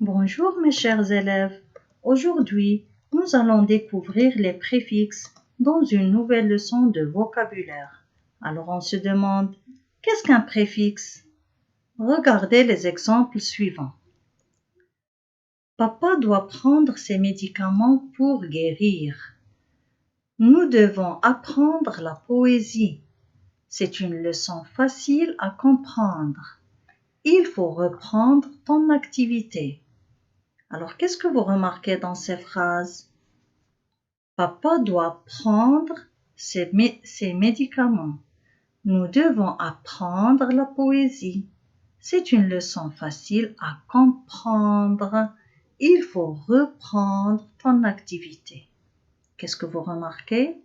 Bonjour mes chers élèves. Aujourd'hui, nous allons découvrir les préfixes dans une nouvelle leçon de vocabulaire. Alors on se demande, qu'est-ce qu'un préfixe? Regardez les exemples suivants. Papa doit prendre ses médicaments pour guérir. Nous devons apprendre la poésie. C'est une leçon facile à comprendre. Il faut reprendre ton activité. Alors, qu'est-ce que vous remarquez dans ces phrases? Papa doit prendre ses médicaments. Nous devons apprendre la poésie. C'est une leçon facile à comprendre. Il faut reprendre ton activité. Qu'est-ce que vous remarquez?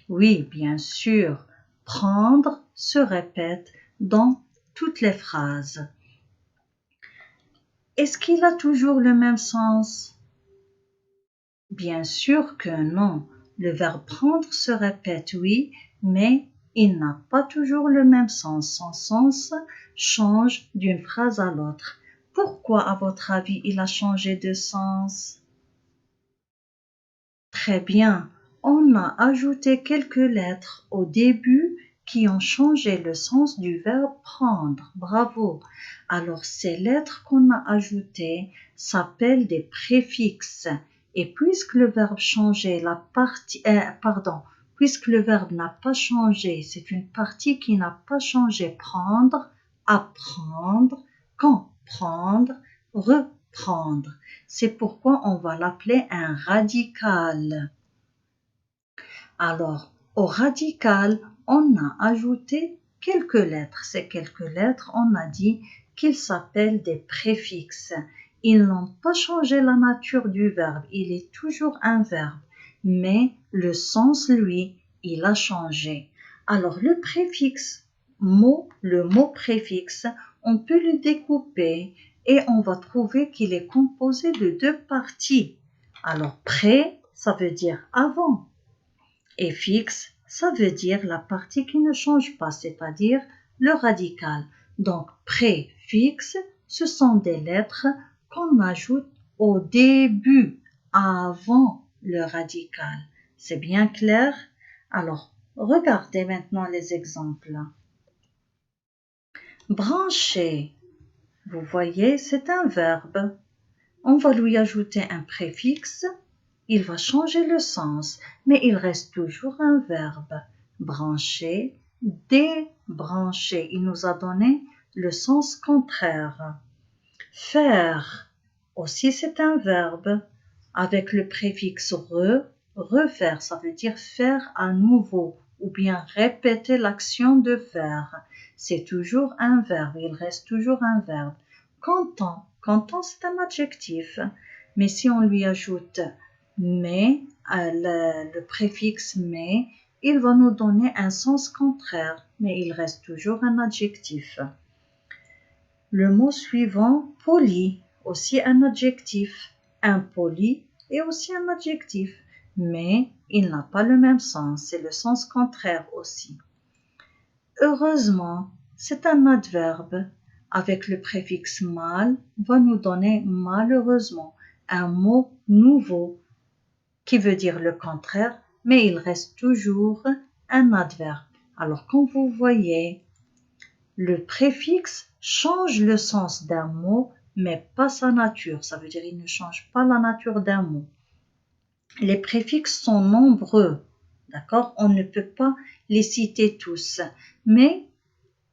Oui, bien sûr, prendre se répète dans toutes les phrases. Est-ce qu'il a toujours le même sens? Bien sûr que non. Le verbe prendre se répète, oui, mais il n'a pas toujours le même sens. Son sens change d'une phrase à l'autre. Pourquoi, à votre avis, il a changé de sens? Très bien. On a ajouté quelques lettres au début qui ont changé le sens du verbe prendre. Bravo. Alors, ces lettres qu'on a ajoutées s'appellent des préfixes. Et puisque le verbe changer puisque le verbe n'a pas changé, c'est une partie qui n'a pas changé. Prendre, apprendre, comprendre, reprendre. C'est pourquoi on va l'appeler un radical. Alors, au radical, on a ajouté quelques lettres. Ces quelques lettres, on a dit qu'ils s'appellent des préfixes. Ils n'ont pas changé la nature du verbe. Il est toujours un verbe. Mais le sens, lui, il a changé. Alors, le mot préfixe, on peut le découper et on va trouver qu'il est composé de deux parties. Alors, pré, ça veut dire avant. Et fixe, ça veut dire la partie qui ne change pas, c'est-à-dire le radical. Donc, préfixe, ce sont des lettres qu'on ajoute au début, avant le radical. C'est bien clair? Alors, regardez maintenant les exemples. Brancher. Vous voyez, c'est un verbe. On va lui ajouter un préfixe. Il va changer le sens, mais il reste toujours un verbe. Brancher, débrancher. Il nous a donné le sens contraire. Faire, aussi c'est un verbe. Avec le préfixe refaire, ça veut dire faire à nouveau ou bien répéter l'action de faire. C'est toujours un verbe, il reste toujours un verbe. Content, content c'est un adjectif, mais si on lui ajoute mais, le préfixe mais, il va nous donner un sens contraire, mais il reste toujours un adjectif. Le mot suivant, poli, aussi un adjectif. Impoli est aussi un adjectif, mais il n'a pas le même sens, c'est le sens contraire aussi. Heureusement, c'est un adverbe. Avec le préfixe mal, va nous donner malheureusement un mot nouveau qui veut dire le contraire, mais il reste toujours un adverbe. Alors, comme vous voyez, le préfixe change le sens d'un mot, mais pas sa nature. Ça veut dire qu'il ne change pas la nature d'un mot. Les préfixes sont nombreux, d'accord? On ne peut pas les citer tous, mais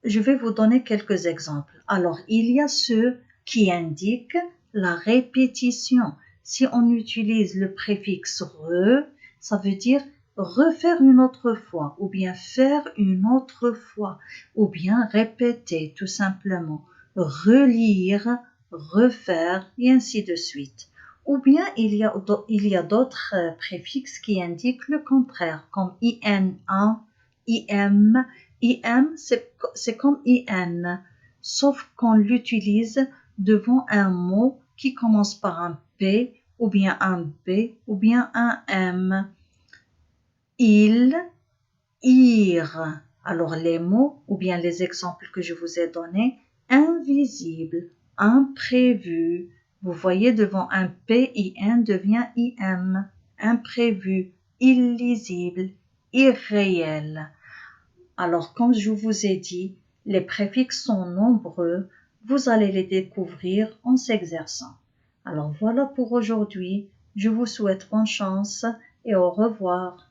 je vais vous donner quelques exemples. Alors, il y a ceux qui indiquent la répétition. Si on utilise le préfixe re, ça veut dire refaire une autre fois, ou bien faire une autre fois, ou bien répéter tout simplement, relire, refaire, et ainsi de suite. Ou bien il y a d'autres préfixes qui indiquent le contraire, comme INA, IM. IM, c'est comme IN, sauf qu'on l'utilise devant un mot qui commence par un P, ou bien un B, ou bien un M. Il, ir. Alors les mots, ou bien les exemples que je vous ai donnés, invisible, imprévu, Vous voyez, devant un P, IN devient IM. Imprévu, illisible, irréel. Alors, comme je vous ai dit, les préfixes sont nombreux. Vous allez les découvrir en s'exerçant. Alors voilà pour aujourd'hui. Je vous souhaite bonne chance et au revoir.